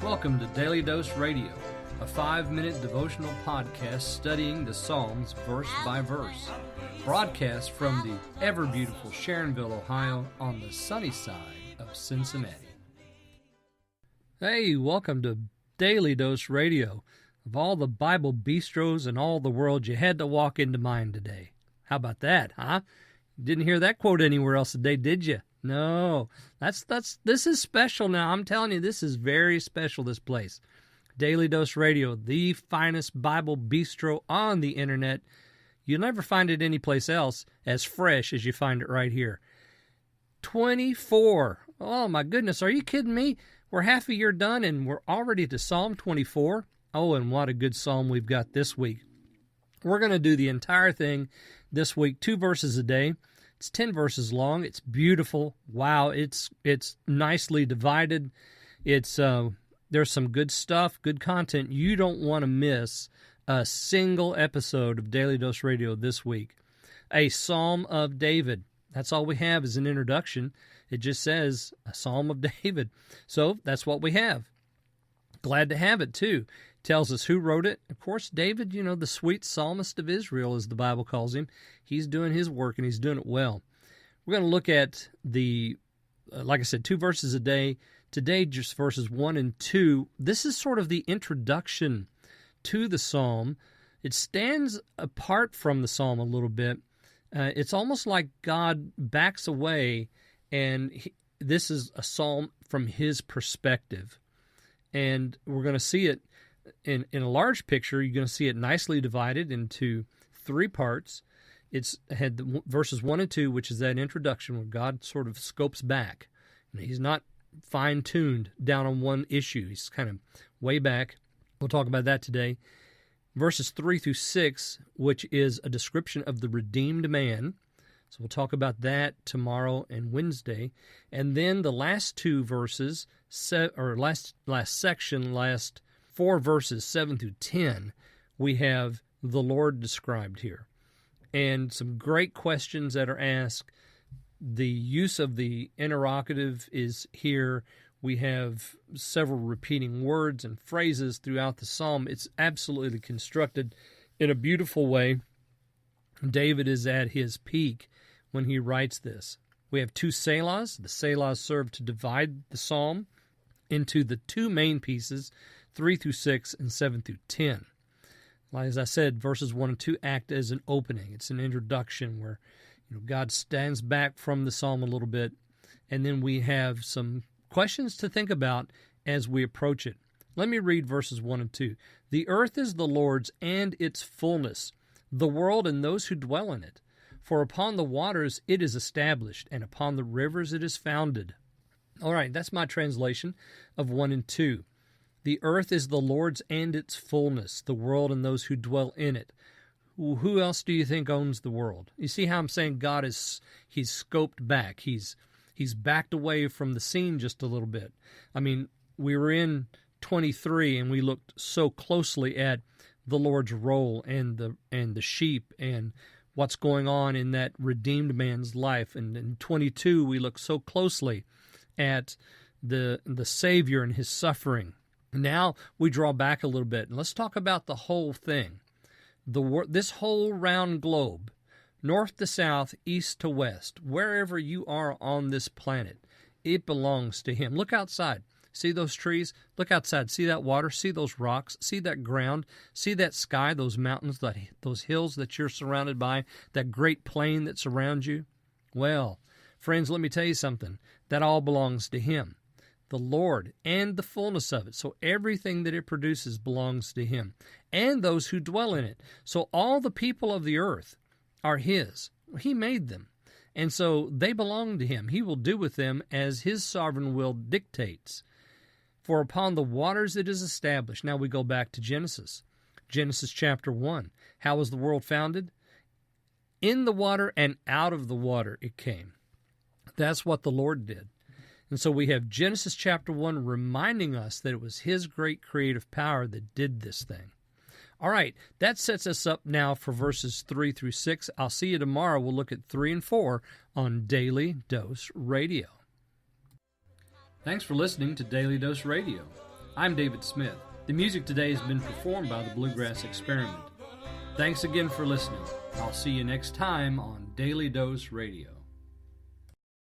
Welcome to Daily Dose Radio, a 5-minute devotional podcast studying the Psalms verse by verse. Broadcast from the ever-beautiful Sharonville, Ohio, on the sunny side of Cincinnati. Hey, welcome to Daily Dose Radio. Of all the Bible bistros in all the world, you had to walk into mine today. How about that, huh? Didn't hear that quote anywhere else today, did you? No, this is special now. I'm telling you, this is very special, this place. Daily Dose Radio, the finest Bible bistro on the internet. You'll never find it anyplace else as fresh as you find it right here. 24. Oh, my goodness. Are you kidding me? We're half a year done, and we're already to Psalm 24. Oh, and what a good psalm we've got this week. We're going to do the entire thing this week, 2 verses a day. It's 10 verses long. It's beautiful. Wow, it's nicely divided. It's there's some good stuff, good content. You don't want to miss a single episode of Daily Dose Radio this week. A Psalm of David. That's all we have is an introduction. It just says a Psalm of David. So that's what we have. Glad to have it, too. Tells us who wrote it. Of course, David, the sweet psalmist of Israel, as the Bible calls him. He's doing his work, and he's doing it well. We're going to look at like I said, 2 verses a day. Today, just verses 1 and 2. This is sort of the introduction to the psalm. It stands apart from the psalm a little bit. It's almost like God backs away, and this is a psalm from his perspective. And we're going to see it in a large picture. You're going to see it nicely divided into 3 parts. It's had verses 1 and 2, which is that introduction where God sort of scopes back. He's not fine-tuned down on one issue. He's kind of way back. We'll talk about that today. Verses 3 through 6, which is a description of the redeemed man. So we'll talk about that tomorrow and Wednesday. And then the last 2 verses, last 4 verses, 7 through 10, we have the Lord described here. And some great questions that are asked. The use of the interrogative is here. We have several repeating words and phrases throughout the psalm. It's absolutely constructed in a beautiful way. David is at his peak when he writes this. We have 2 selahs. The selahs serve to divide the psalm into the 2 main pieces, 3 through 6 and 7 through 10. As I said, verses 1 and 2 act as an opening. It's an introduction where God stands back from the psalm a little bit, and then we have some questions to think about as we approach it. Let me read verses 1 and 2. The earth is the Lord's and its fullness, the world and those who dwell in it. For upon the waters it is established, and upon the rivers it is founded. All right, that's my translation of 1 and 2. The earth is the Lord's and its fullness, the world and those who dwell in it. Who else do you think owns the world? You see how I'm saying God he's scoped back. He's backed away from the scene just a little bit. I mean, we were in 23 and we looked so closely at the Lord's role and the sheep and what's going on in that redeemed man's life. And in 22 we looked so closely at the Savior and his suffering. Now we draw back a little bit and let's talk about the whole thing. This whole round globe, north to south, east to west, wherever you are on this planet, it belongs to him. Look outside. See those trees? Look outside. See that water? See those rocks? See that ground? See that sky, those mountains, those hills that you're surrounded by, that great plain that surrounds you? Well, friends, let me tell you something. That all belongs to him. The Lord and the fullness of it. So everything that it produces belongs to him and those who dwell in it. So all the people of the earth are his. He made them. And so they belong to him. He will do with them as his sovereign will dictates. For upon the waters it is established. Now we go back to Genesis. Genesis chapter 1. How was the world founded? In the water and out of the water it came. That's what the Lord did. And so we have Genesis chapter 1 reminding us that it was his great creative power that did this thing. All right, that sets us up now for verses 3 through 6. I'll see you tomorrow. We'll look at 3 and 4 on Daily Dose Radio. Thanks for listening to Daily Dose Radio. I'm David Smith. The music today has been performed by the Bluegrass Experiment. Thanks again for listening. I'll see you next time on Daily Dose Radio.